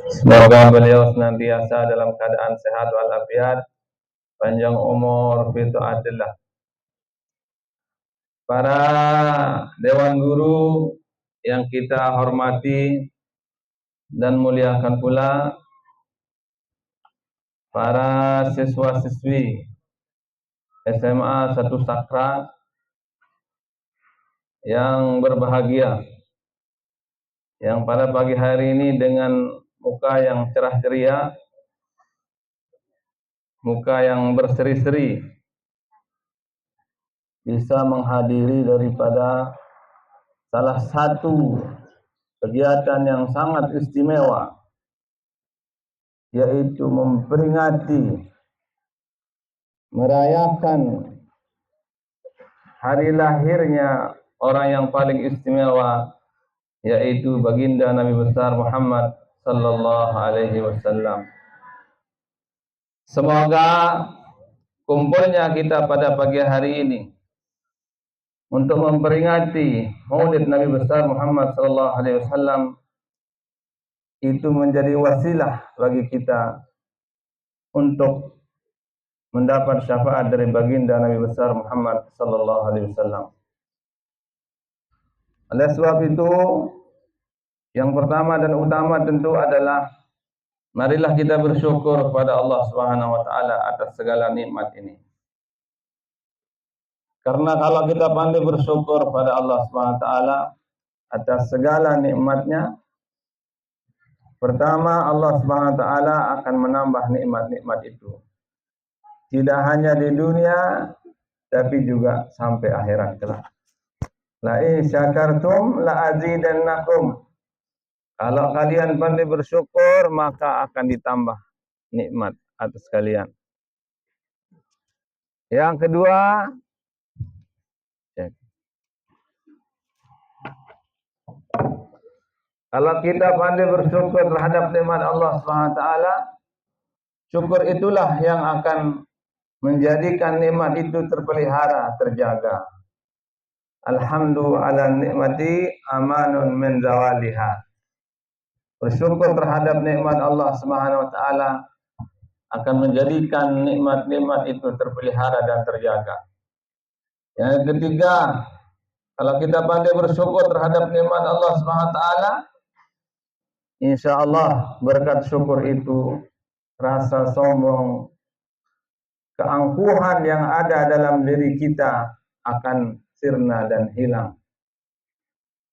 Semoga beliau senantiasa dalam keadaan sehat walafiat, panjang umur, fi taatillah. Para dewan guru yang kita hormati dan muliakan pula, para siswa-siswi SMA 1 Sakra yang berbahagia, yang pada pagi hari ini dengan muka yang cerah ceria, muka yang berseri-seri, bisa menghadiri daripada salah satu kegiatan yang sangat istimewa, yaitu memperingati, merayakan hari lahirnya orang yang paling istimewa, yaitu baginda Nabi besar Muhammad sallallahu alaihi wasallam. Semoga kumpulnya kita pada pagi hari ini untuk memperingati Maulid Nabi besar Muhammad sallallahu alaihi wasallam itu menjadi wasilah bagi kita untuk mendapat syafaat dari baginda Nabi besar Muhammad sallallahu alaihi wasallam. Oleh sebab itu, yang pertama dan utama tentu adalah marilah kita bersyukur kepada Allah Subhanahu wa taala atas segala nikmat ini. Karena kalau kita pandai bersyukur pada Allah Subhanahu wa taala atas segala nikmatnya, pertama Allah Subhanahu wa taala akan menambah nikmat-nikmat itu. Tidak hanya di dunia, tapi juga sampai akhirat kelak. La in syakartum la azidannakum. Kalau kalian pandai bersyukur, maka akan ditambah nikmat atas kalian. Yang kedua, kalau kita pandai bersyukur terhadap nikmat Allah SWT, syukur itulah yang akan menjadikan nikmat itu terpelihara, terjaga. Alhamdulillah ala nikmati amanun min zawaliha. Bersyukur terhadap nikmat Allah Subhanahu wa taala akan menjadikan nikmat-nikmat itu terpelihara dan terjaga. Yang ketiga, kalau kita pandai bersyukur terhadap nikmat Allah Subhanahu wa taala, insyaallah berkat syukur itu rasa sombong, keangkuhan yang ada dalam diri kita akan sirna dan hilang.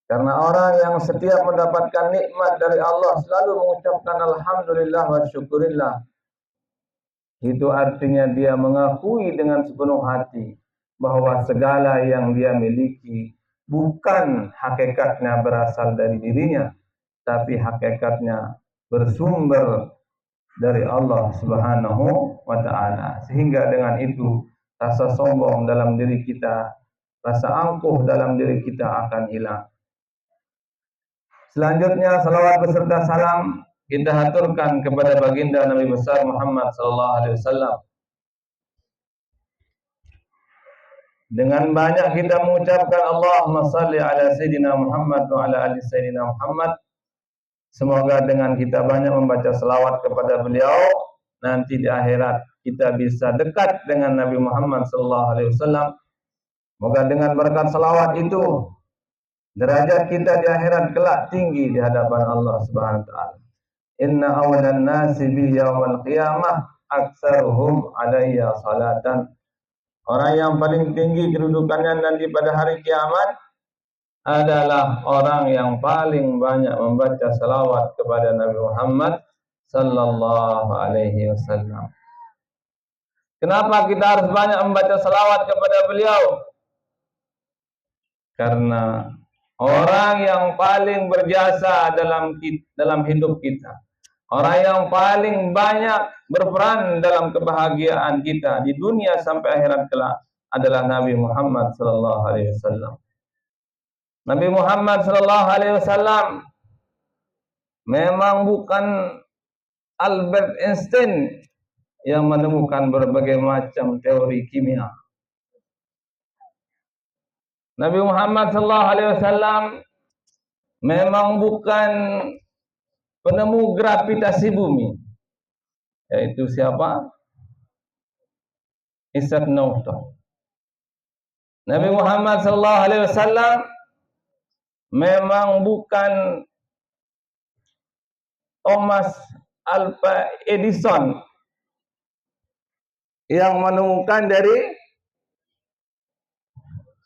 Karena orang yang setiap mendapatkan nikmat dari Allah selalu mengucapkan alhamdulillah wa syukurillah, itu artinya dia mengakui dengan sepenuh hati bahwa segala yang dia miliki bukan hakikatnya berasal dari dirinya, tapi hakikatnya bersumber dari Allah Subhanahu wa taala. Sehingga dengan itu rasa sombong dalam diri kita, rasa angkuh dalam diri kita akan hilang. Selanjutnya salawat beserta salam kita haturkan kepada baginda Nabi besar Muhammad sallallahu alaihi wasallam. Dengan banyak kita mengucapkan Allahumma salli ala sayyidina Muhammad wa ala ali sayyidina Muhammad. Semoga dengan kita banyak membaca selawat kepada beliau, nanti di akhirat kita bisa dekat dengan Nabi Muhammad sallallahu alaihi wasallam. Semoga dengan berkat selawat itu derajat kita di akhirat kelak tinggi di hadapan Allah Subhanahu wa taala. Inna awlan nasi bi yaumil qiyamah aktsaruhum alayya salatan. Orang yang paling tinggi kedudukannya nanti pada hari kiamat adalah orang yang paling banyak membaca salawat kepada Nabi Muhammad sallallahu alaihi wasallam. Kenapa kita harus banyak membaca salawat kepada beliau? Karena orang yang paling berjasa dalam hidup kita, orang yang paling banyak berperan dalam kebahagiaan kita di dunia sampai akhirat kelak adalah Nabi Muhammad sallallahu alaihi wasallam. Nabi Muhammad sallallahu alaihi wasallam memang bukan Albert Einstein yang menemukan berbagai macam teori kimia. Nabi Muhammad sallallahu alaihi wasallam memang bukan penemu gravitasi bumi, yaitu siapa? Isaac Newton. Nabi Muhammad SAW memang bukan Thomas Alva Edison yang menemukan dari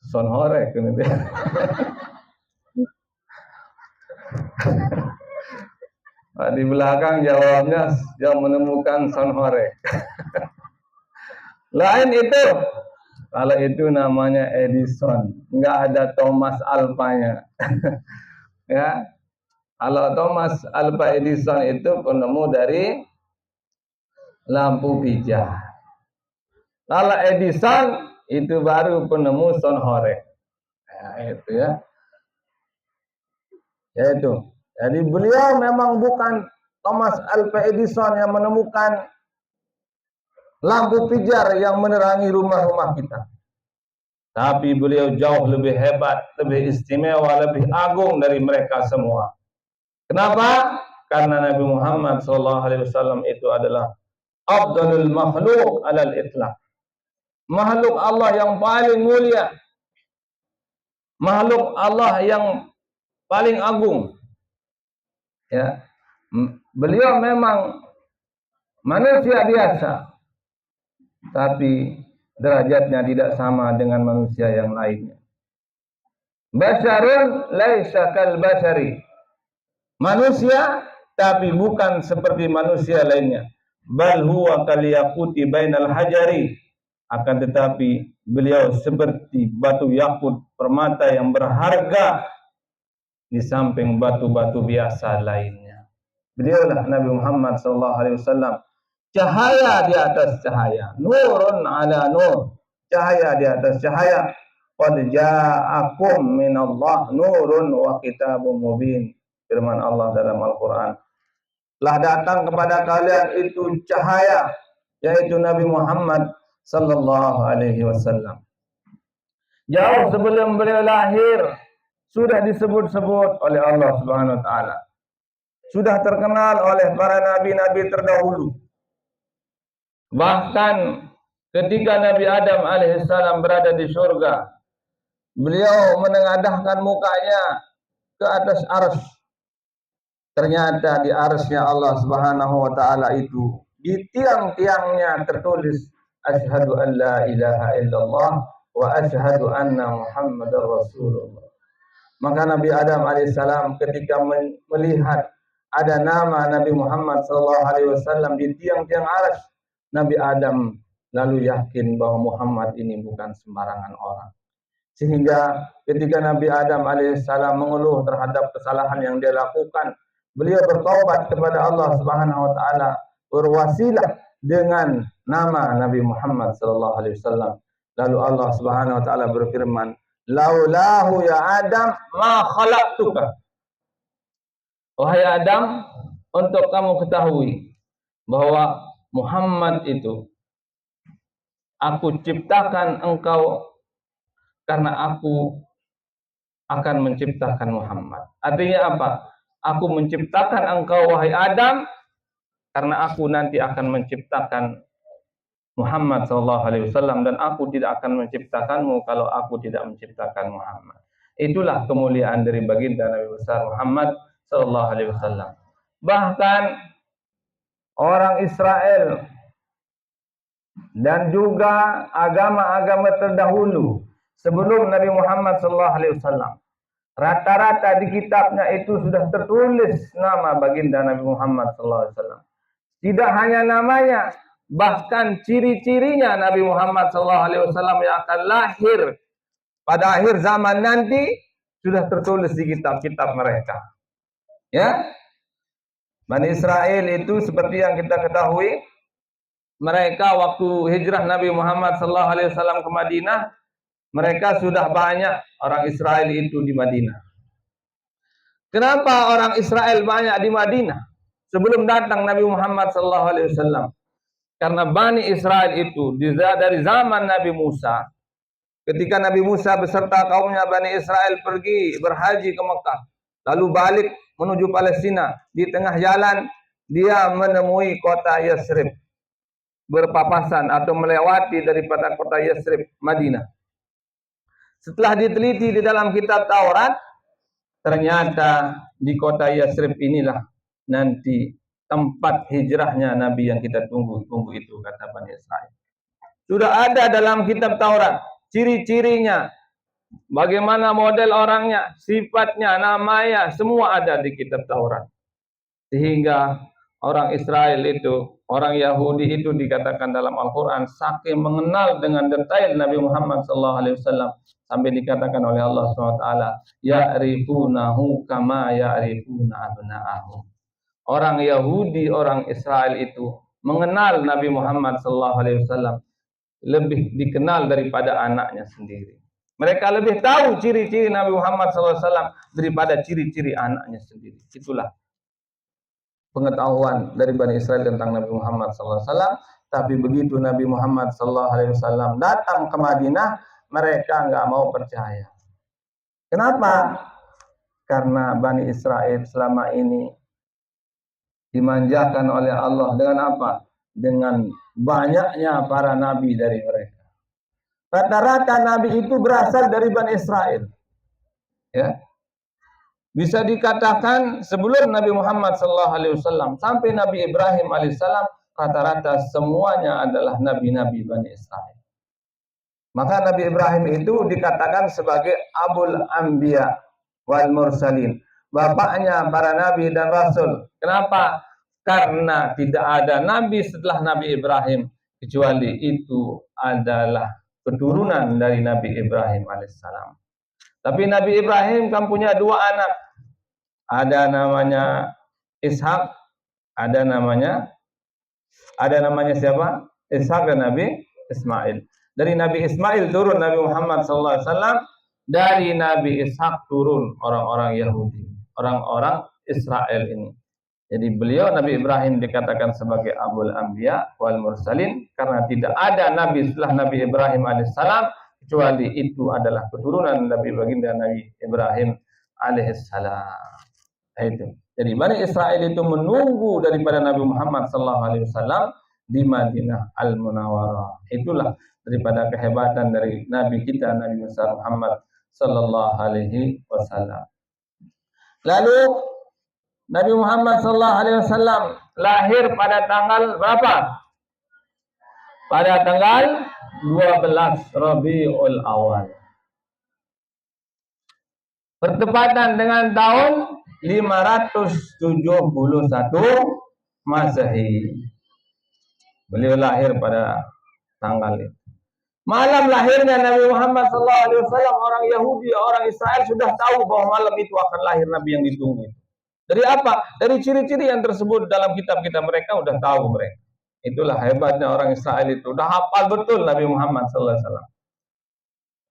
sonhorek. Di belakang jawabnya yang menemukan sonhorek. Lain itu. Kalau itu namanya Edison, enggak ada Thomas Alva-nya. Ya. Kalau Thomas Alva Edison itu penemu dari lampu pijar. Kalau Edison itu baru penemu sonhorek. Ya, itu ya. Yaitu. Jadi beliau memang bukan Thomas Alva Edison yang menemukan lampu pijar yang menerangi rumah-rumah kita. Tapi beliau jauh lebih hebat, lebih istimewa, lebih agung dari mereka semua. Kenapa? Karena Nabi Muhammad SAW itu adalah afdalul makhluk alal itlaq. Makhluk Allah yang paling mulia. Makhluk Allah yang paling agung. Ya. Beliau memang manusia biasa, tapi derajatnya tidak sama dengan manusia yang lainnya. Basyarun laisa kal basyari. Manusia tapi bukan seperti manusia lainnya. Bal huwa kal yaquti bainal hajari. Akan tetapi beliau seperti batu yakut, permata yang berharga di samping batu-batu biasa lainnya. Beliaulah Nabi Muhammad SAW, cahaya di atas cahaya, nurun ala nur, cahaya di atas cahaya. Qad ja'akum minallah nurun wa kitabun mubin. Firman Allah dalam Al-Quran. Telah datang kepada kalian itu cahaya, yaitu Nabi Muhammad sallallahu alaihi wasallam. Jauh sebelum beliau lahir sudah disebut-sebut oleh Allah Subhanahu wa taala. Sudah terkenal oleh para nabi-nabi terdahulu. Bahkan ketika Nabi Adam alaihissalam berada di surga, beliau menengadahkan mukanya ke atas arsy. Ternyata di arsy-Nya Allah Subhanahu wa taala itu di tiang-tiangnya tertulis asyhadu an la ilaha illallah wa asyhadu anna Muhammadar Rasulullah. Maka Nabi Adam alaihissalam ketika melihat ada nama Nabi Muhammad SAW di tiang-tiang arsy, Nabi Adam lalu yakin bahwa Muhammad ini bukan sembarangan orang. Sehingga ketika Nabi Adam alaihissalam mengeluh terhadap kesalahan yang dia lakukan, beliau bertaubat kepada Allah Subhanahu wa taala, berwasilah dengan nama Nabi Muhammad SAW. Lalu Allah Subhanahu wa taala berfirman, "Laulahu ya Adam ma khalaqtuka." Wahai Adam, untuk kamu ketahui bahwa Muhammad itu aku ciptakan engkau karena aku akan menciptakan Muhammad. Artinya apa? Aku menciptakan engkau wahai Adam karena aku nanti akan menciptakan Muhammad SAW, dan aku tidak akan menciptakanmu kalau aku tidak menciptakan Muhammad. Itulah kemuliaan dari baginda Nabi besar Muhammad SAW. Bahkan orang Israel dan juga agama-agama terdahulu sebelum Nabi Muhammad SAW, rata-rata di kitabnya itu sudah tertulis nama baginda Nabi Muhammad SAW. Tidak hanya namanya, bahkan ciri-cirinya Nabi Muhammad SAW yang akan lahir pada akhir zaman nanti sudah tertulis di kitab-kitab mereka. Ya, Bani Israel itu seperti yang kita ketahui, mereka waktu hijrah Nabi Muhammad SAW ke Madinah, mereka sudah banyak orang Israel itu di Madinah. Kenapa orang Israel banyak di Madinah sebelum datang Nabi Muhammad SAW? Karena Bani Israel itu dari zaman Nabi Musa, ketika Nabi Musa beserta kaumnya Bani Israel pergi berhaji ke Mekah, lalu balik menuju Palestina. Di tengah jalan dia menemui kota Yathrib, berpapasan atau melewati daripada kota Yathrib, Madinah. Setelah diteliti di dalam kitab Taurat, ternyata di kota Yathrib inilah nanti tempat hijrahnya Nabi yang kita tunggu itu, kata Bani Israel. Sudah ada dalam kitab Taurat ciri-cirinya, bagaimana model orangnya, sifatnya, namanya, semua ada di kitab Taurat. Sehingga orang Israel itu, orang Yahudi itu dikatakan dalam Al-Quran saking mengenal dengan detail Nabi Muhammad SAW, sampai dikatakan oleh Allah SWT, ya'rifunahu kama ya'rifuna abna'ahum. Orang Yahudi, orang Israel itu mengenal Nabi Muhammad SAW lebih dikenal daripada anaknya sendiri. Mereka lebih tahu ciri-ciri Nabi Muhammad SAW daripada ciri-ciri anaknya sendiri. Itulah pengetahuan dari Bani Israel tentang Nabi Muhammad SAW. Tapi begitu Nabi Muhammad SAW datang ke Madinah, mereka nggak mau percaya. Kenapa? Karena Bani Israel selama ini dimanjakan oleh Allah dengan apa? Dengan banyaknya para nabi dari mereka. Rata-rata nabi itu berasal dari Bani Israel. Ya. Bisa dikatakan sebelum Nabi Muhammad SAW sampai Nabi Ibrahim alaihissalam, rata-rata semuanya adalah nabi-nabi Bani Israel. Maka Nabi Ibrahim itu dikatakan sebagai Abul Anbiya wal Mursalin, bapaknya para nabi dan rasul. Kenapa? Karena tidak ada nabi setelah Nabi Ibrahim kecuali itu adalah keturunan dari Nabi Ibrahim alaihissalam. Tapi Nabi Ibrahim kan punya dua anak. Ada namanya Ishak, ada namanya siapa? Ishak dan Nabi Ismail. Dari Nabi Ismail turun Nabi Muhammad SAW, dari Nabi Ishak turun orang-orang Yahudi, orang-orang Israel ini. Jadi beliau Nabi Ibrahim dikatakan sebagai Abul Anbiya wal Mursalin karena tidak ada nabi setelah Nabi Ibrahim alaihissalam kecuali itu adalah keturunan Nabi baginda Nabi Ibrahim alaihissalam. Itu. Jadi Bani Israel itu menunggu daripada Nabi Muhammad SAW di Madinah Al-Munawwarah. Itulah daripada kehebatan dari Nabi kita Nabi Muhammad SAW. Lalu Nabi Muhammad SAW lahir pada tanggal berapa? Pada tanggal 12 Rabiul Awal. Bertepatan dengan tahun 571 Masehi. Beliau lahir pada tanggal itu. Malam lahirnya Nabi Muhammad SAW, orang Yahudi, orang Israel sudah tahu bahwa malam itu akan lahir Nabi yang ditunggu itu. Dari apa? Dari ciri-ciri yang tersebut dalam kitab-kitab mereka udah tahu mereka. Itulah hebatnya orang Israel itu. Udah hafal betul Nabi Muhammad SAW.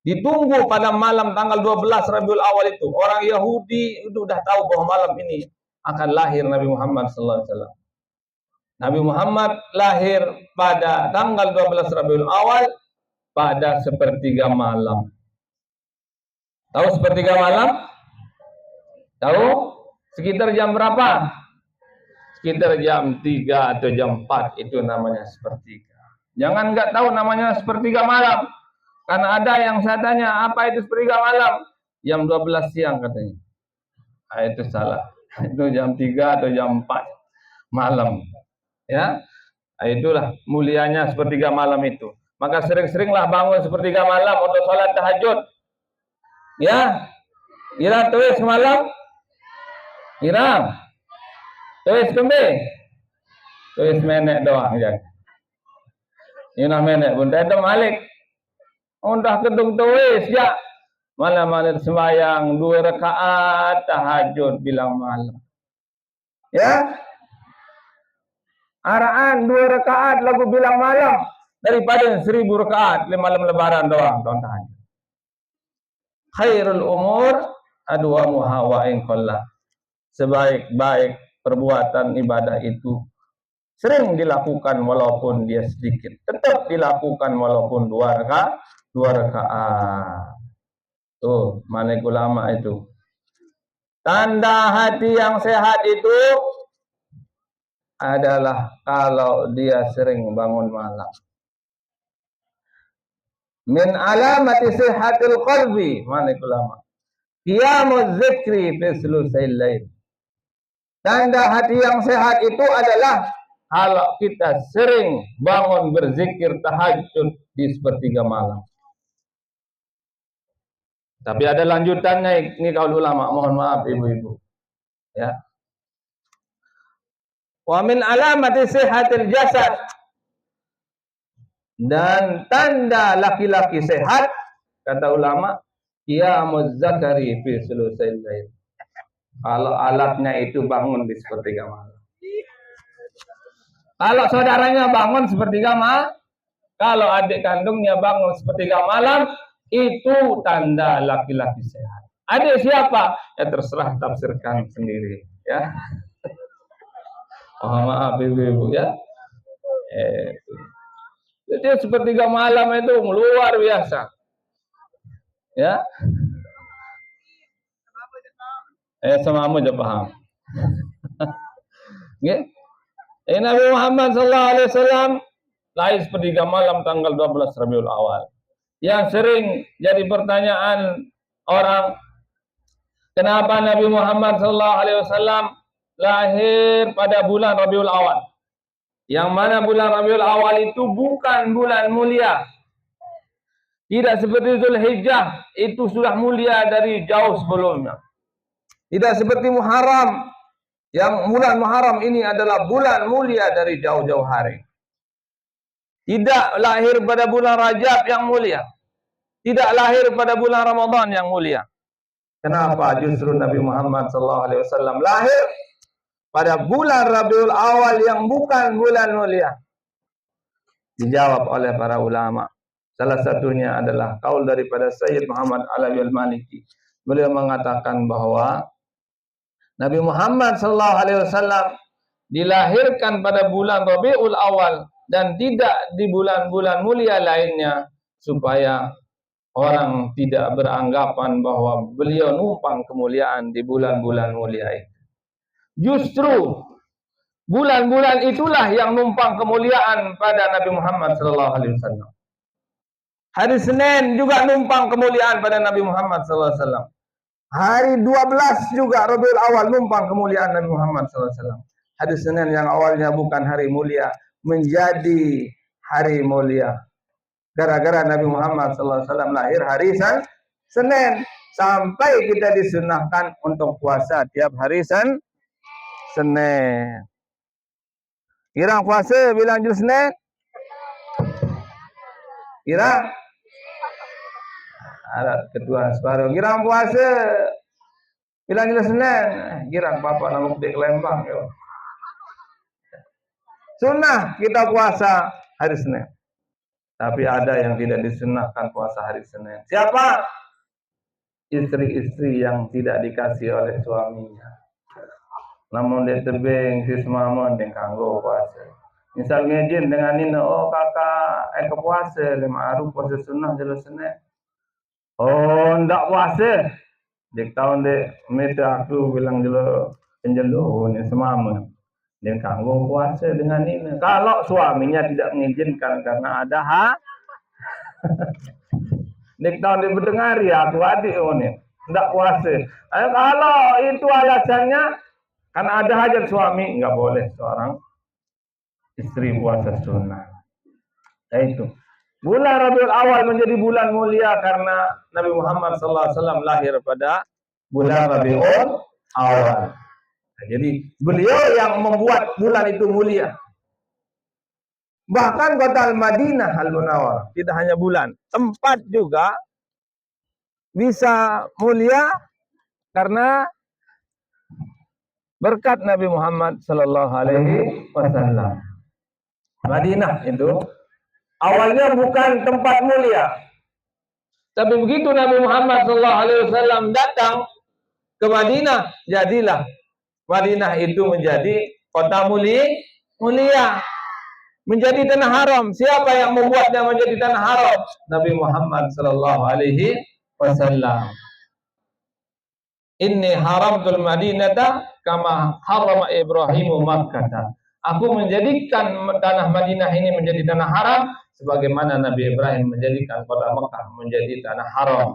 Ditunggu pada malam tanggal 12 Rabiul Awal itu. Orang Yahudi itu udah tahu bahwa malam ini akan lahir Nabi Muhammad SAW. Nabi Muhammad lahir pada tanggal 12 Rabiul Awal pada sepertiga malam. Tahu sepertiga malam? Tahu? Sekitar jam berapa? Sekitar jam 3 atau jam 4 itu namanya sepertiga. Jangan nggak tahu namanya sepertiga malam. Karena ada yang saya tanya, apa itu sepertiga malam? Jam 12 siang katanya. Nah, itu salah. Itu jam 3 atau jam 4 malam. Ya. Nah, itulah mulianya sepertiga malam itu. Maka sering-seringlah bangun sepertiga malam untuk sholat tahajud. Ya. Kira tulis malam? Kira. Tulis kembe. Tulis menek doang ya. Ini menek pun ada malik. Undah kedung tulis ya. Malam-malam sembahyang 2 rakaat tahajud bilang malam. Ya. Araan 2 rakaat lagu bilang malam daripada 1000 rakaat malam lebaran doang tahajud. Khairul umur adwamuha wa in qalla. Sebaik-baik perbuatan ibadah itu sering dilakukan walaupun dia sedikit. Tetap dilakukan walaupun 2 rakaat. Tuh, manik ulama itu. Tanda hati yang sehat itu adalah kalau dia sering bangun malam. Min alamati sihatil qalbi, mana ulama. Qiyamuz zikri fi sulusail lail. Tanda hati yang sehat itu adalah kalau kita sering bangun berzikir tahajud di sepertiga malam. Tapi ada lanjutannya ini kaul ulama, mohon maaf ibu-ibu. Ya. Wa min alamati sihatil jasad, dan tanda laki-laki sehat kata ulama, qiyamuz zakari fi sulusail lail. Kalau alatnya itu bangun di sepertiga malam. Kalau saudaranya bangun sepertiga malam, kalau adik kandungnya bangun sepertiga malam, itu tanda laki-laki sehat. Adik siapa? Ya terserah tafsirkan sendiri, ya. Oh, maaf ibu-ibu ya. Jadi sepertiga malam itu luar biasa. Ya. Semamu aja paham. Ya. Nabi Muhammad sallallahu alaihi wasallam lahir sepertiga malam tanggal 12 Rabiul Awal. Yang sering jadi pertanyaan orang, kenapa Nabi Muhammad sallallahu alaihi wasallam lahir pada bulan Rabiul Awal? Yang mana bulan Rabiul Awal itu bukan bulan mulia. Tidak seperti Zulhijjah, itu sudah mulia dari jauh sebelumnya. Tidak seperti Muharram, yang bulan Muharram ini adalah bulan mulia dari jauh-jauh hari. Tidak lahir pada bulan Rajab yang mulia. Tidak lahir pada bulan Ramadan yang mulia. Kenapa justru Nabi Muhammad SAW lahir pada bulan Rabiul Awal yang bukan bulan mulia? Dijawab oleh para ulama. Salah satunya adalah kaul daripada Sayyid Muhammad Alawi Al-Maliki. Beliau mengatakan bahwa Nabi Muhammad SAW dilahirkan pada bulan Rabiul Awal dan tidak di bulan-bulan mulia lainnya, supaya orang tidak beranggapan bahwa beliau numpang kemuliaan di bulan-bulan mulia itu. Justru bulan-bulan itulah yang numpang kemuliaan pada Nabi Muhammad SAW. Hari Senin juga numpang kemuliaan pada Nabi Muhammad SAW. Hari 12 juga Rabiul Awal numpang kemuliaan Nabi Muhammad SAW. Hari Senin yang awalnya bukan hari mulia menjadi hari mulia. Gara-gara Nabi Muhammad SAW lahir hari Senin. Sampai kita disunahkan untuk puasa tiap hari Senin. Kira puasa bilang juz Senin? Kira? Ada ketua separuh. Kira puasa bilang juz Senin. Kira bapak namuk di Lembang. Yo. Sunnah kita puasa hari Senin. Tapi ada yang tidak disunahkan puasa hari Senin. Siapa? Istri-istri yang tidak dikasih oleh suaminya. Namun dia tebing si semamun dia kanggo puasa. Misal ngejin dengan ini, oh kakak ke puasa, lima hari puasa sunnah jelas Senin. Oh ndak puasa. Dia tahun dia minta aku bilang jelas penjelu ni semamun. Dia kanggo puasa dengan ini. Kalau suaminya tidak mengizinkan karena ada Nek tahun dia berdengar ya aku adik ini tidak puasa. Kalau itu alasannya kan ada hajat suami, nggak boleh seorang istri puasa sunnah. Itu bulan Rabiul Awal menjadi bulan mulia karena Nabi Muhammad SAW lahir pada bulan Rabiul Awal. Jadi beliau yang membuat bulan itu mulia. Bahkan kota Al-Madinah Al-Munawwarah, tidak hanya bulan, tempat juga bisa mulia karena berkat Nabi Muhammad sallallahu alaihi wasallam. Madinah itu awalnya bukan tempat mulia. Tapi begitu Nabi Muhammad sallallahu alaihi wasallam datang ke Madinah, jadilah Madinah itu menjadi kota mulia. Menjadi tanah haram. Siapa yang membuatnya menjadi tanah haram? Nabi Muhammad sallallahu alaihi wasallam. Inni haramtul Madinata kama harama Ibrahimu Makkah. Aku menjadikan tanah Madinah ini menjadi tanah haram sebagaimana Nabi Ibrahim menjadikan kota Mekah menjadi tanah haram.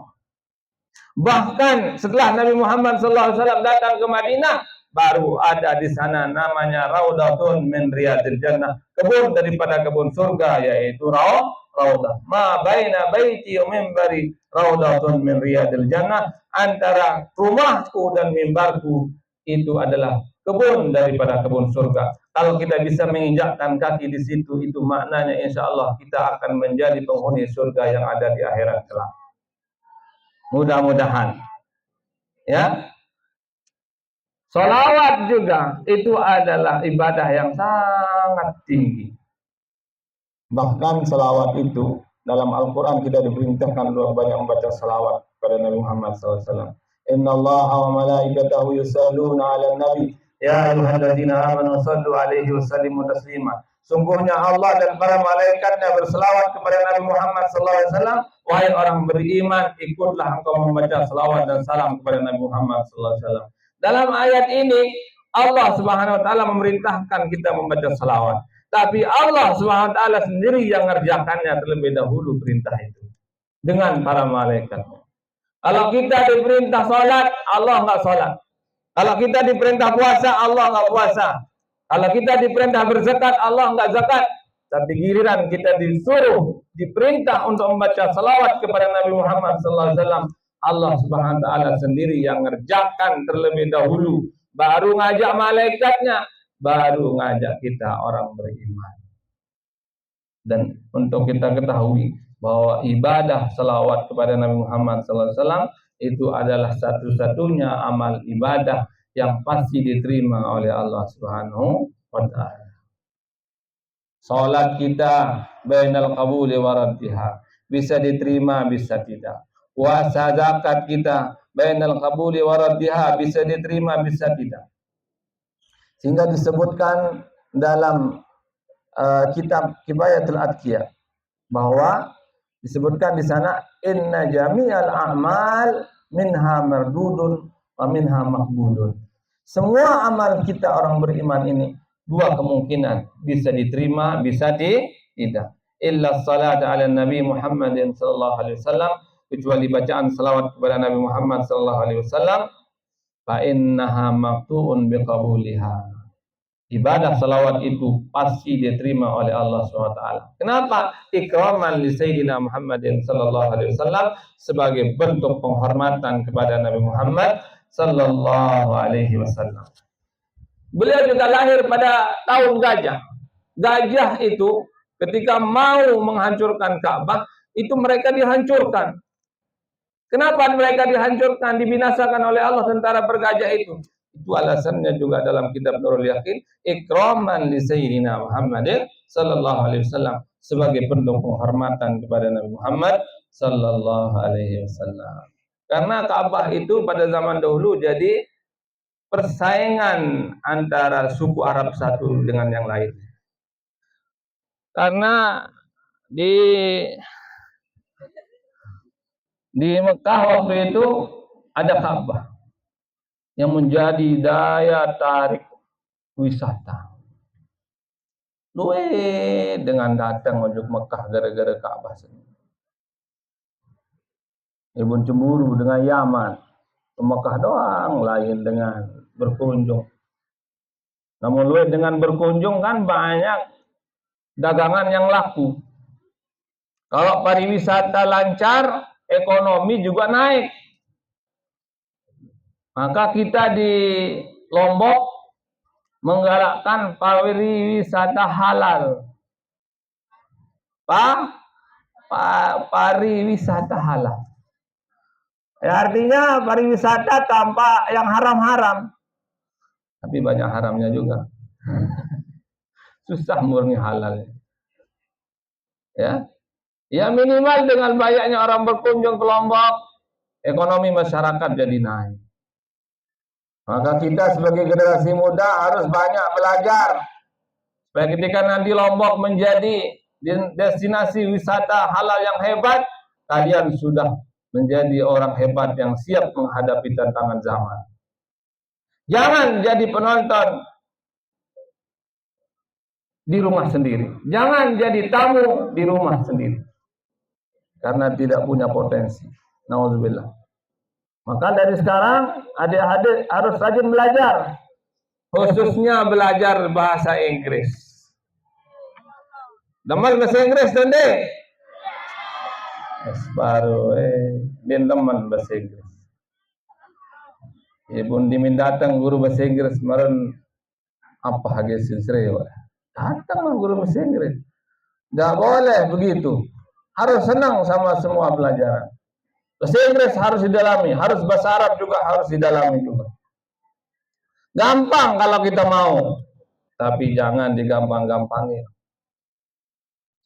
Bahkan setelah Nabi Muhammad SAW datang ke Madinah, baru ada di sana namanya Raudatun min Riyadil Jannah, kebun daripada kebun surga, yaitu Raudah. Ma baina baiti wa mimbari Raudatun min Riyadil Jannah, antara rumahku dan mimbarku itu adalah kebun daripada kebun surga. Kalau kita bisa menginjakkan kaki di situ, itu maknanya insya Allah kita akan menjadi penghuni surga yang ada di akhirat kelak. Mudah-mudahan. Ya. Salawat juga itu adalah ibadah yang sangat tinggi. Bahkan salawat itu dalam Al-Quran kita diperintahkan banyak membaca salawat kepada Nabi Muhammad SAW. Inna Allah wa malaikatahu yusalluna ala nabi ya ayyuhalladzina amanu sallu alaihi wa sallimu taslima. Sungguhnya Allah dan para malaikatnya berselawat kepada Nabi Muhammad SAW. Wahai orang beriman, ikutlah engkau membaca selawat dan salam kepada Nabi Muhammad SAW. Dalam ayat ini Allah Subhanahu wa taala memerintahkan kita membaca selawat. Tapi Allah Subhanahu wa taala sendiri yang mengerjakannya terlebih dahulu perintah itu dengan para malaikatnya. Kalau kita diperintah salat, Allah enggak salat. Kalau kita diperintah puasa, Allah enggak puasa. Kalau kita diperintah berzakat, Allah enggak zakat. Tapi giliran kita disuruh, diperintah untuk membaca salawat kepada Nabi Muhammad SAW, Allah Subhanahu wa taala sendiri yang ngerjakan terlebih dahulu, baru ngajak malaikatnya, baru ngajak kita orang beriman. Dan untuk kita ketahui bahwa ibadah salawat kepada Nabi Muhammad SAW itu adalah satu-satunya amal ibadah yang pasti diterima oleh Allah Subhanahu wa taala. Salat kita bainal qabuli wa raddiha, bisa diterima bisa tidak. Puasa zakat kita bainal qabuli wa raddiha, bisa diterima bisa tidak. Sehingga disebutkan dalam kitab Kifayatul Atqiya bahwa disebutkan di sana inna jami'al a'mal minha mardudun wa minha maqbulun. Semua amal kita orang beriman ini dua kemungkinan, bisa diterima, bisa tidak. Illa salat ala Nabi Muhammadin sallallahu alaihi wasallam, kecuali bacaan salawat kepada Nabi Muhammad sallallahu alaihi wasallam, fa innaha maqtu'un biqabuliha. Ibadah salawat itu pasti diterima oleh Allah SWT. Kenapa? Ikraman li Sayyidina Muhammadin sallallahu alaihi wasallam, sebagai bentuk penghormatan kepada Nabi Muhammad sallallahu alaihi wasallam. Beliau juga lahir pada tahun gajah. Gajah itu ketika mau menghancurkan Ka'bah, itu mereka dihancurkan. Kenapa mereka dihancurkan, dibinasakan oleh Allah tentara bergajah itu? Itu alasannya juga dalam kitab Nurul Yaqin, ikraman li Sayyidina Muhammadin sallallahu alaihi wasallam, sebagai bentuk penghormatan kepada Nabi Muhammad sallallahu alaihi wasallam. Karena Ka'bah itu pada zaman dahulu jadi persaingan antara suku Arab satu dengan yang lain. Karena di Mekah waktu itu ada Ka'bah yang menjadi daya tarik wisata. Luwe dengan datang menuju Mekah gara-gara Ka'bah sendiri. Ibun cemburu dengan Yaman, ke Mekah doang, lain dengan berkunjung. Namun luwe dengan berkunjung kan banyak dagangan yang laku. Kalau pariwisata lancar, ekonomi juga naik. Maka kita di Lombok menggalakkan pariwisata halal. Pariwisata halal. Ya, artinya pariwisata tanpa yang haram-haram. Tapi banyak haramnya juga. Susah murni halal. Ya. Ya minimal dengan banyaknya orang berkunjung ke Lombok, ekonomi masyarakat jadi naik. Maka kita sebagai generasi muda harus banyak belajar supaya ketika nanti Lombok menjadi destinasi wisata halal yang hebat, kalian sudah menjadi orang hebat yang siap menghadapi tantangan zaman. Jangan jadi penonton di rumah sendiri. Jangan jadi tamu di rumah sendiri. Karena tidak punya potensi. Nauzubillah. Maka dari sekarang adik-adik harus rajin belajar. Khususnya belajar bahasa Inggris. Demen bahasa Inggris tuh, Dek? Baru dia teman bahasa Inggris. Ibu dimin datang guru bahasa Inggris kemarin apa hage sinsre ya. Datang guru bahasa Inggris. Enggak boleh begitu. Harus senang sama semua pelajaran. Bahasa Inggris harus didalami, harus bahasa Arab juga harus didalami juga. Gampang kalau kita mau, tapi jangan digampang-gampangin.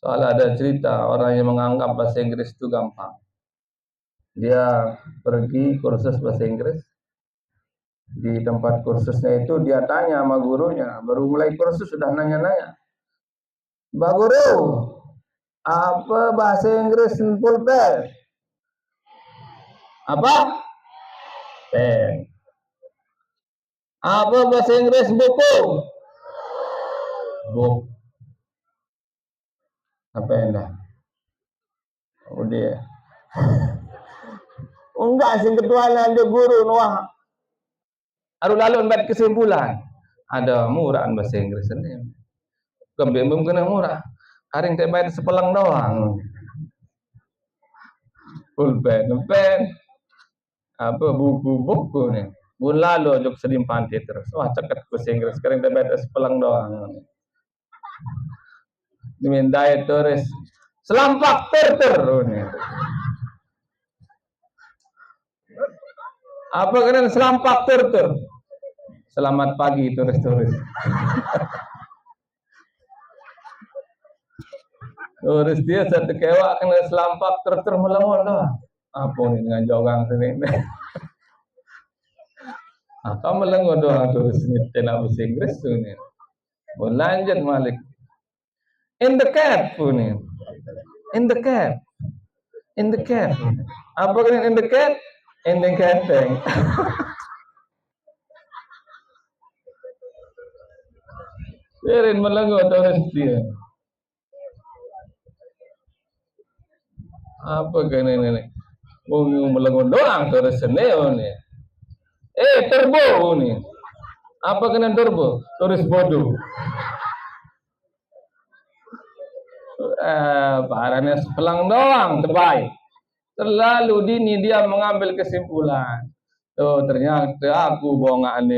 Soalnya ada cerita orang yang menganggap bahasa Inggris itu gampang. Dia pergi kursus bahasa Inggris. Di tempat kursusnya itu dia tanya sama gurunya, baru mulai kursus sudah nanya-nanya. Mbak Guru, apa bahasa Inggris pulpen? Apa? Pen. Apa bahasa Inggris buku? Book. Apa enggak? Udah. Enggak sing ketua ada guru nuah. Aru lalu buat kesimpulan. Ada murahan bahasa Inggris ini. Kembali kena murah. Karing teh bayar sepelang doang. Pulpen, apa buku-buku nih. Bulan lalu jok sedim panti terus. Wah ceket bahasa Inggris. Karing teh bayar sepelang doang. Dimindai terus. Selampak ter. Apa kena selampak ter? Selamat pagi turis-turis. Turis dia satu kewak kena selampak ter melengon dah. Apa ni dengan jogang sini? Apa melengon doang turis ni tena bahasa Inggris tu ni. Lanjut Malik. In the cab pun ni. In the cab. Apa kena in the cab? In the kenteng. Biarin melengut orang dia. Apa kena ni? Melengut doang terus seneo ni. Turbo ni. Apa kena turbo? Turis bodoh. Parahnya sepelang doang terbaik. Terlalu dini dia mengambil kesimpulan. Oh ternyata aku bongaan ni.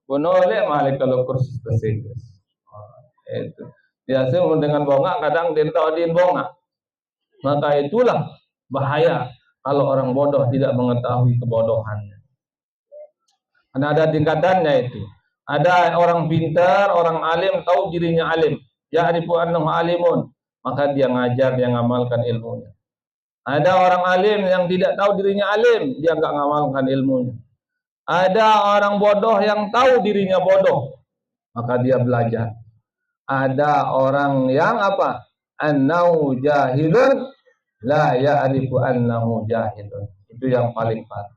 Boleh Malik kalau kursus bahasa Inggris. Itu biasa dengan bongak kadang dia tahu dia bongak. Maka itulah bahaya kalau orang bodoh tidak mengetahui kebodohannya. Karena ada tingkatannya itu. Ada orang pintar, orang alim tahu dirinya alim. Ya'rifu annahu alimun, maka dia ngajar, dia ngamalkan ilmunya. Ada orang alim yang tidak tahu dirinya alim, dia enggak ngamalkan ilmunya. Ada orang bodoh yang tahu dirinya bodoh, maka dia belajar. Ada orang yang apa? Annahu jahilun la ya'rifu annahu jahilun. Itu yang paling parah.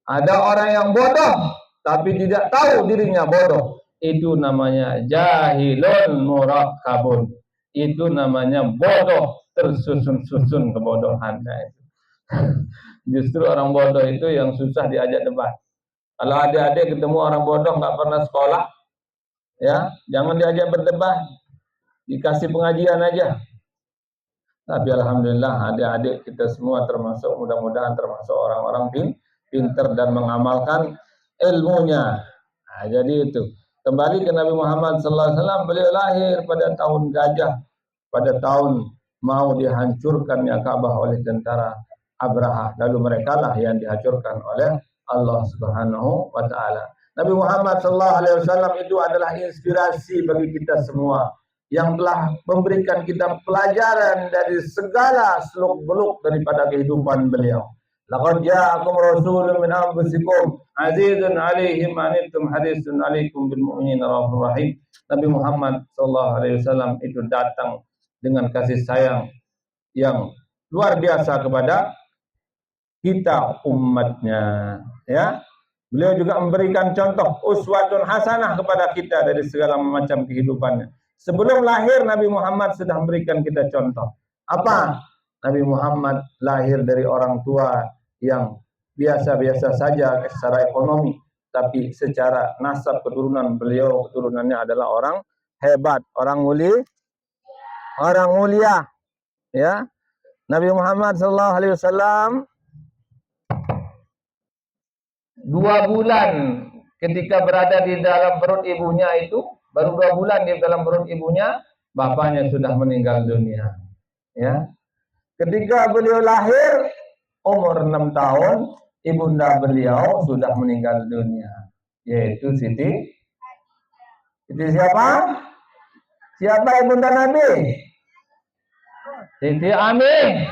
Ada orang yang bodoh tapi tidak tahu dirinya bodoh. Itu namanya jahilun murakkabun. Itu namanya bodoh tersusun-susun kebodohannya. Justru orang bodoh itu yang susah diajak debat. Kalau adik-adik ketemu orang bodoh nggak pernah sekolah, ya jangan diajak berdebat, dikasih pengajian aja. Tapi alhamdulillah adik-adik kita semua termasuk, mudah-mudahan termasuk orang-orang pintar dan mengamalkan ilmunya. Nah, jadi itu kembali ke Nabi Muhammad SAW, beliau lahir pada tahun gajah, pada tahun mau dihancurkannya Ka'bah oleh tentara Abraha. Lalu mereka lah yang dihancurkan oleh Allah Subhanahu wa taala. Nabi Muhammad SAW itu adalah inspirasi bagi kita semua yang telah memberikan kita pelajaran dari segala seluk-beluk daripada kehidupan beliau. Laqad ja'akum rasulun min anfusikum azizun 'alaihi ma anittum harisun 'alaikum bil mu'minina raufur rahim. Nabi Muhammad SAW itu datang dengan kasih sayang yang luar biasa kepada kita umatnya. Ya, beliau juga memberikan contoh uswatun hasanah kepada kita dari segala macam kehidupannya. Sebelum lahir Nabi Muhammad sudah memberikan kita contoh. Apa? Nabi Muhammad lahir dari orang tua yang biasa-biasa saja secara ekonomi, tapi secara nasab keturunan beliau, keturunannya adalah orang hebat, orang mulia, ya. Nabi Muhammad SAW 2 bulan ketika berada di dalam perut ibunya itu, baru 2 bulan di dalam perut ibunya, bapaknya sudah meninggal dunia. Ya, ketika beliau lahir umur 6 tahun, ibunda beliau sudah meninggal dunia, yaitu Siti siapa? Siapa ibunda Nabi? Siti Aminah.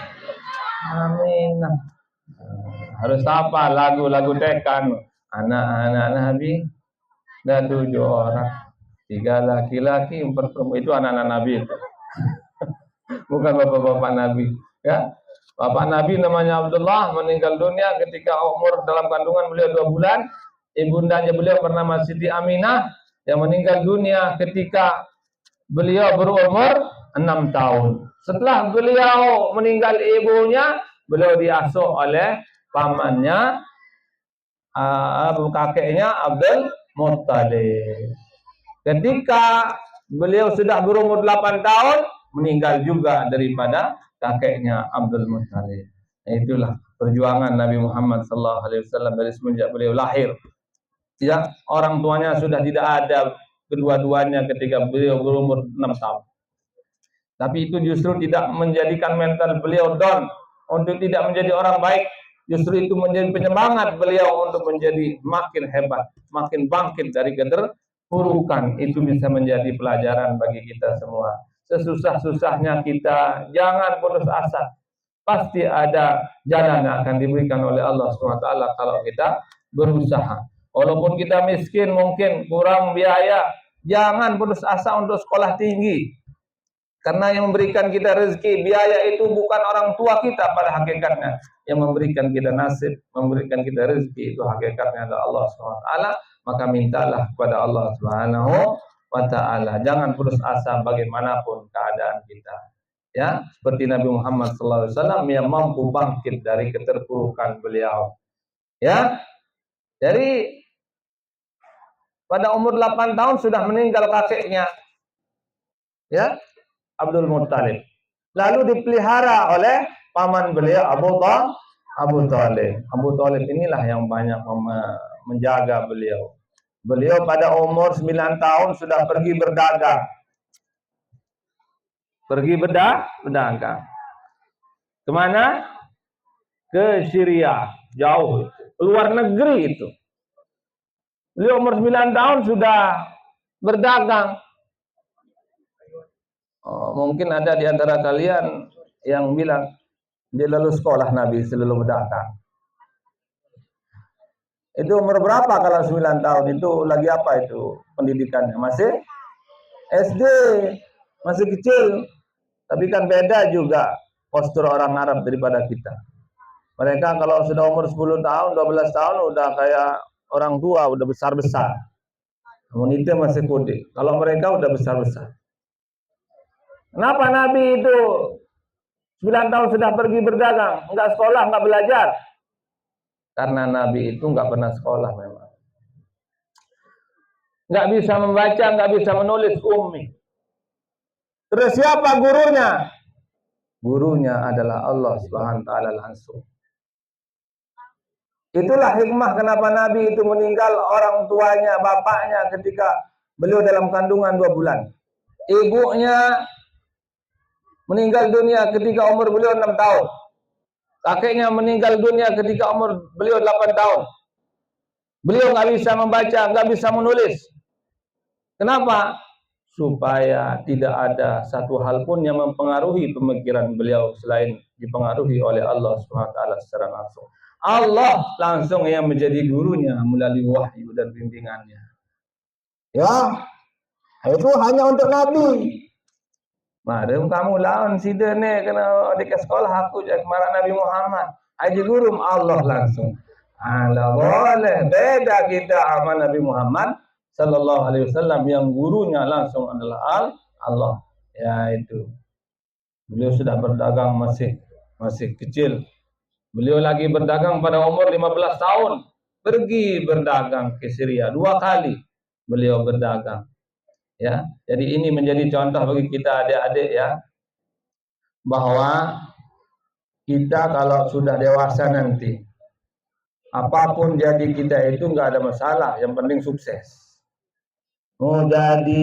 Harus apa? Lagu-lagu tekan. Anak-anak Nabi ada 7 orang, 3 laki-laki, 4 perempuan. Itu anak-anak Nabi itu. Bukan bapak-bapak Nabi. Ya, bapak Nabi namanya Abdullah meninggal dunia ketika umur dalam kandungan beliau 2 bulan. Ibundanya beliau bernama Siti Aminah yang meninggal dunia ketika beliau berumur 6 tahun. Setelah beliau meninggal ibunya, beliau diasuh oleh pamannya, kakeknya Abdul Muttalib. Ketika beliau sudah berumur 8 tahun, meninggal juga daripada kakeknya Abdul Muttalib. Itulah perjuangan Nabi Muhammad SAW dari semenjak beliau lahir. Ya, orang tuanya sudah tidak ada kedua-duanya ketika beliau berumur 6 tahun. Tapi itu justru tidak menjadikan mental beliau down untuk tidak menjadi orang baik. Justru itu menjadi penyemangat beliau untuk menjadi makin hebat, makin bangkit dari keterpurukan. Itu bisa menjadi pelajaran bagi kita semua. Sesusah-susahnya kita jangan putus asa. Pasti ada jalan yang akan diberikan oleh Allah SWT kalau kita berusaha. Walaupun kita miskin, mungkin kurang biaya, jangan putus asa untuk sekolah tinggi. Karena yang memberikan kita rezeki, biaya itu bukan orang tua kita pada hakikatnya. Yang memberikan kita nasib, memberikan kita rezeki, itu hakikatnya adalah Allah SWT. Maka mintalah kepada Allah SWT. Jangan putus asa bagaimanapun keadaan kita. Ya, seperti Nabi Muhammad SAW yang mampu bangkit dari keterpurukan beliau. Ya, dari pada umur 8 tahun sudah meninggal kakeknya, ya, Abdul Muttalib. Lalu dipelihara oleh paman beliau Abu Talib. Abu Talib inilah yang banyak menjaga beliau. Beliau pada umur 9 tahun sudah pergi berdagang. Berdagang. Kemana? Ke Syria, jauh, luar negeri itu. Beliau umur 9 tahun sudah berdagang. Mungkin ada di antara kalian yang bilang dia lalu sekolah Nabi sebelum berdagang. Itu umur berapa kalau 9 tahun? Itu lagi apa itu pendidikannya? Masih SD, masih kecil. Tapi kan beda juga postur orang Arab daripada kita. Mereka kalau sudah umur 10 tahun, 12 tahun udah kayak orang tua, udah besar-besar. Namun itu masih kode. Kalau mereka udah besar-besar. Kenapa Nabi itu 9 tahun sudah pergi berdagang, enggak sekolah, enggak belajar? Karena Nabi itu enggak pernah sekolah memang. Enggak bisa membaca, enggak bisa menulis, ummi. Terus siapa gurunya? Gurunya adalah Allah Subhanahu wa taala langsung. Itulah hikmah kenapa Nabi itu meninggal orang tuanya, bapaknya ketika beliau dalam kandungan 2 bulan. Ibunya meninggal dunia ketika umur beliau 6 tahun. Kakeknya meninggal dunia ketika umur beliau 8 tahun. Beliau nggak bisa membaca, nggak bisa menulis. Kenapa? Supaya tidak ada satu hal pun yang mempengaruhi pemikiran beliau selain dipengaruhi oleh Allah SWT secara langsung. Allah langsung yang menjadi gurunya melalui wahyu dan bimbingannya. Ya, itu hanya untuk Nabi. Mari kamu lawan si dene kena di sekolah aku jadi marah Nabi Muhammad. Haji guru Allah langsung. Ala boleh beda kita sama Nabi Muhammad sallallahu alaihi wasallam yang gurunya langsung adalah Allah. Ya itu. Beliau sudah berdagang masih kecil. Beliau lagi berdagang pada umur 15 tahun. Pergi berdagang ke Syria 2 kali beliau berdagang. Ya, jadi ini menjadi contoh bagi kita adik-adik ya, bahwa kita kalau sudah dewasa nanti, apapun jadi kita itu nggak ada masalah, yang penting sukses. Mau jadi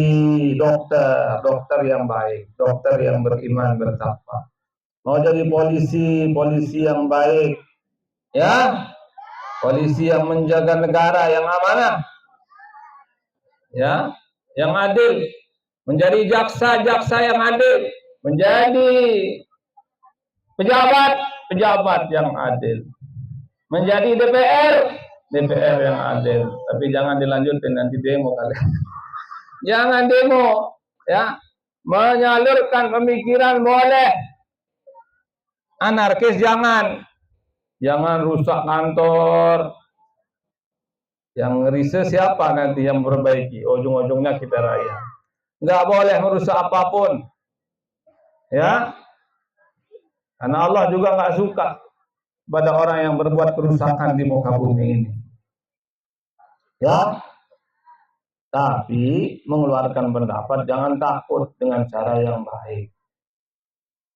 dokter yang baik, dokter yang beriman bertakwa. Mau jadi polisi yang baik, ya, polisi yang menjaga negara yang amanah, ya, yang adil. Menjadi jaksa yang adil. Menjadi pejabat yang adil. Menjadi DPR yang adil. Tapi jangan dilanjutin, nanti demo kalian. Jangan demo, ya. Menyalurkan pemikiran boleh. Anarkis jangan. Jangan rusak kantor. Yang riset siapa nanti yang memperbaiki? Ujung-ujungnya kita rakyat. Nggak boleh merusak apapun. Ya. Karena Allah juga nggak suka pada orang yang berbuat kerusakan di muka bumi ini. Ya. Tapi mengeluarkan pendapat jangan takut dengan cara yang baik.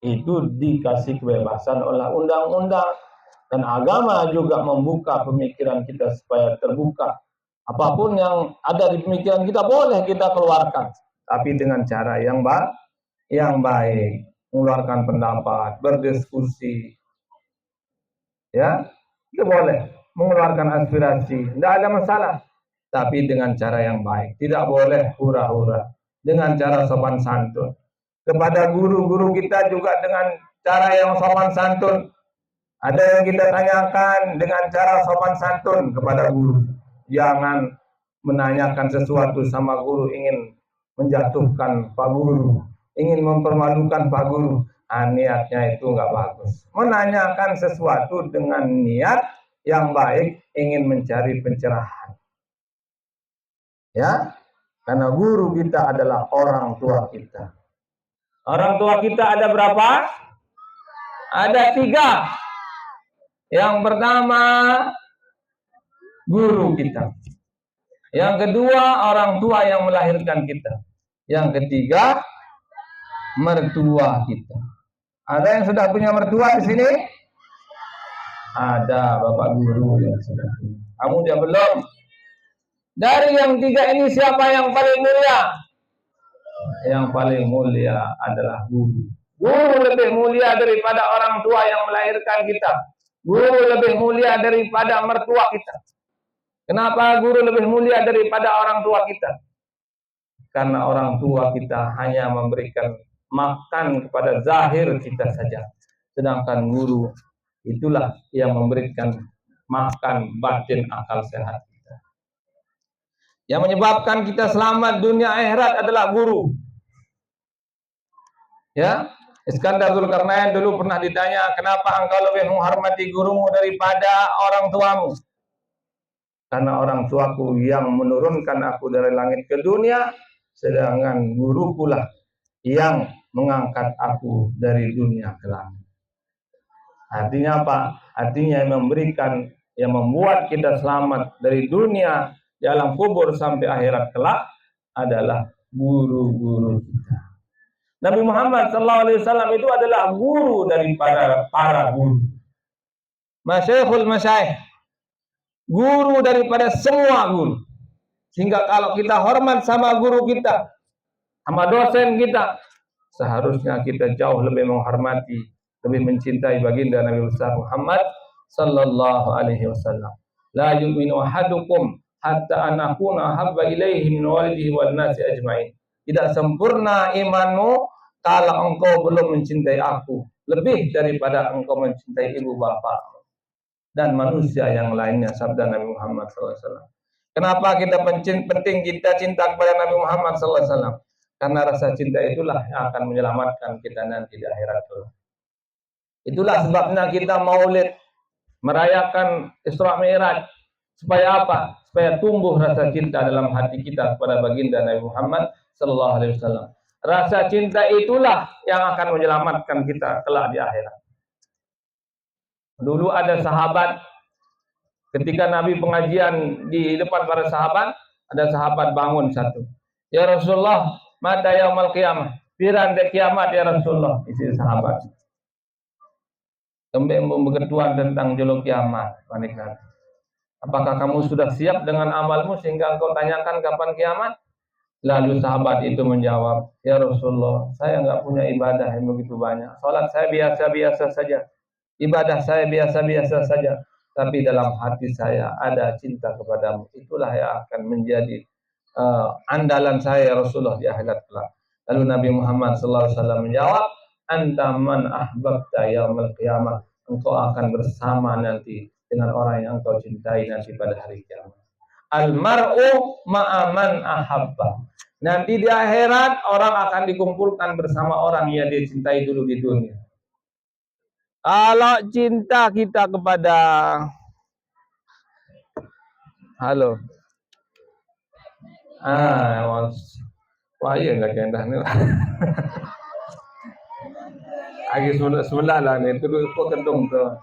Itu dikasih kebebasan oleh undang-undang. Dan agama juga membuka pemikiran kita supaya terbuka. Apapun yang ada di pemikiran kita boleh kita keluarkan. Tapi dengan cara yang baik. Mengeluarkan pendapat, berdiskusi. Ya, itu boleh. Mengeluarkan aspirasi. Tidak ada masalah. Tapi dengan cara yang baik. Tidak boleh hura-hura. Dengan cara sopan santun. Kepada guru-guru kita juga dengan cara yang sopan santun. Ada yang kita tanyakan dengan cara sopan santun kepada guru. Jangan menanyakan sesuatu sama guru ingin menjatuhkan Pak Guru. Ingin mempermalukan Pak Guru. Niatnya itu nggak bagus. Menanyakan sesuatu dengan niat yang baik. Ingin mencari pencerahan. Ya, karena guru kita adalah orang tua kita. Orang tua kita ada berapa? Ada 3. Yang pertama, guru kita. Yang kedua, orang tua yang melahirkan kita. Yang ketiga, mertua kita. Ada yang sudah punya mertua di sini? Ada Bapak Guru yang sudah punya. Kamu dia belum? Dari yang 3 ini siapa yang paling mulia? Yang paling mulia adalah guru. Guru lebih mulia daripada orang tua yang melahirkan kita. Guru lebih mulia daripada mertua kita. Kenapa guru lebih mulia daripada orang tua kita? Karena orang tua kita hanya memberikan makan kepada zahir kita saja. Sedangkan guru itulah yang memberikan makan batin akal sehat kita. Yang menyebabkan kita selamat dunia akhirat adalah guru. Ya, Iskandar Zulkarnain dulu pernah ditanya, kenapa engkau lebih menghormati gurumu daripada orang tuamu? Karena orang tuaku yang menurunkan aku dari langit ke dunia, sedangkan guruku lah yang mengangkat aku dari dunia ke langit. Artinya apa? Artinya yang memberikan, yang membuat kita selamat dari dunia di alam kubur sampai akhirat kelak adalah guru-guru kita. Nabi Muhammad SAW itu adalah guru daripada para guru. Masyayikhul masyaikh. Guru daripada semua guru. Sehingga kalau kita hormat sama guru kita, sama dosen kita, seharusnya kita jauh lebih menghormati, lebih mencintai baginda Nabi besar Muhammad sallallahu alaihi wasallam. La yu'minu ahadukum hatta an akuna habba ilaihi min walidihi wan nasi ajmain. Tidak sempurna imanmu kalau engkau belum mencintai aku lebih daripada engkau mencintai ibu bapak dan manusia yang lainnya, sabda Nabi Muhammad SAW. Kenapa kita penting kita cinta kepada Nabi Muhammad SAW? Karena rasa cinta itulah yang akan menyelamatkan kita nanti di akhirat. Itulah sebabnya kita maulid. merayakan Isra Mi'raj. Supaya apa? Supaya tumbuh rasa cinta dalam hati kita kepada baginda Nabi Muhammad sallallahu alaihi wasallam. Rasa cinta itulah yang akan menyelamatkan kita kelak di akhirat. Dulu ada sahabat, ketika Nabi pengajian di depan para sahabat, ada sahabat bangun satu. Ya Rasulullah, mata yaumul qiyamah. Piran de kiamat ya Rasulullah. Isi sahabat. Kembali berketuan tentang jolo kiamat. Panik Nabi. Apakah kamu sudah siap dengan amalmu sehingga engkau tanyakan kapan kiamat? Lalu sahabat itu menjawab, ya Rasulullah, saya enggak punya ibadah yang begitu banyak. Salat saya biasa-biasa saja. Ibadah saya biasa-biasa saja. Tapi dalam hati saya ada cinta kepadamu. Itulah yang akan menjadi andalan saya ya Rasulullah di akhirat kelak. Lalu Nabi Muhammad SAW menjawab, anta man ahbabta yaumil qiyamah. Engkau akan bersama nanti dengan orang yang engkau cintai nanti pada hari kiamat. Al-mar'u ma'aman ahabba. Nanti di akhirat orang akan dikumpulkan bersama orang yang dia cintai dulu di dunia. Kalau cinta kita kepada wah iya enggak kendah nih. Lagi sebelah lah nih, terus kok kendung tuh.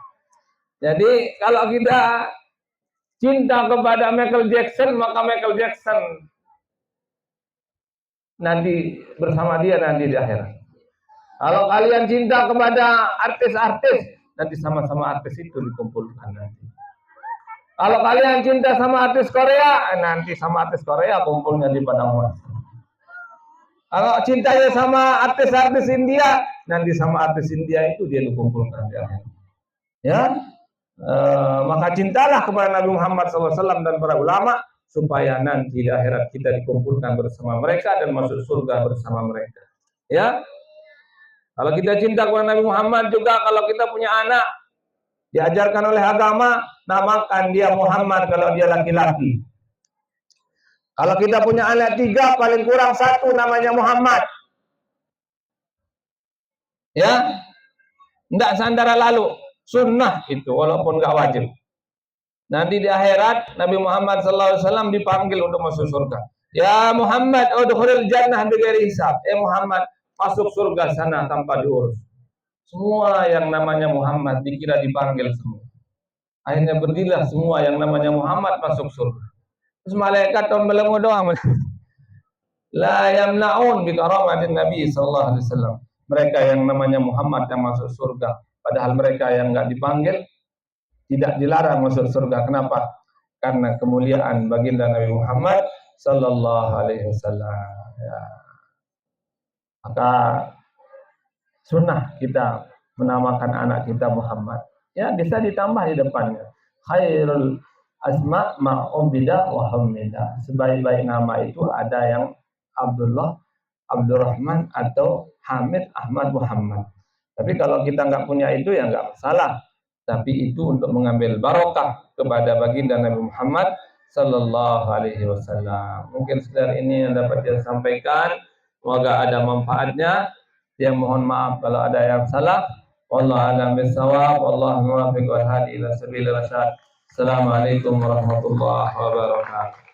Jadi kalau kita cinta kepada Michael Jackson, maka Michael Jackson nanti bersama dia nanti di akhirat. Kalau kalian cinta kepada artis-artis, nanti sama-sama artis itu dikumpulkan nanti. Kalau kalian cinta sama artis Korea, nanti sama artis Korea kumpulnya di padang mahsyar. Kalau cintanya sama artis-artis India, nanti sama artis India itu dia dikumpulkan di akhirat. Ya, maka cintalah kepada Nabi Muhammad SAW dan para ulama supaya nanti di akhirat kita dikumpulkan bersama mereka dan masuk surga bersama mereka. Ya, kalau kita cinta kepada Nabi Muhammad juga, kalau kita punya anak diajarkan oleh agama, namakan dia Muhammad kalau dia laki-laki. Kalau kita punya anak 3, paling kurang 1 namanya Muhammad. Ya, enggak sandara lalu. Sunnah itu walaupun enggak wajib. Nanti di akhirat Nabi Muhammad SAW dipanggil untuk masuk surga. Ya Muhammad, udkhulil jannah bighairi hisab. Muhammad, masuk surga sana tanpa diurus. Semua yang namanya Muhammad dikira dipanggil semua. Akhirnya berdirilah semua yang namanya Muhammad masuk surga. Terus malaikat tahun melemu doang. La yamna'un bi karamatin Nabi sallallahu alaihi wasallam. Mereka yang namanya Muhammad yang masuk surga, padahal mereka yang enggak dipanggil tidak dilarang masuk surga. Kenapa? Karena kemuliaan baginda Nabi Muhammad sallallahu alaihi wasallam. Ya. Maka sunnah kita menamakan anak kita Muhammad. Ya, bisa ditambah di depannya. Khairul asma ma'ubida wa hamida. Sebaik-baik nama itu ada yang Abdullah, Abdurrahman atau Hamid, Ahmad, Muhammad. Tapi kalau kita nggak punya itu ya nggak masalah. Tapi itu untuk mengambil barokah kepada baginda Nabi Muhammad sallallahu alaihi wasallam. Mungkin sekedar ini yang dapat saya sampaikan. Semoga ada manfaatnya. Yang mohon maaf kalau ada yang salah. Wallahu a'lam bishawab. Wallahu muwaffiq wal hadi ila sabilir rasyad. Assalamualaikum warahmatullahi wabarakatuh.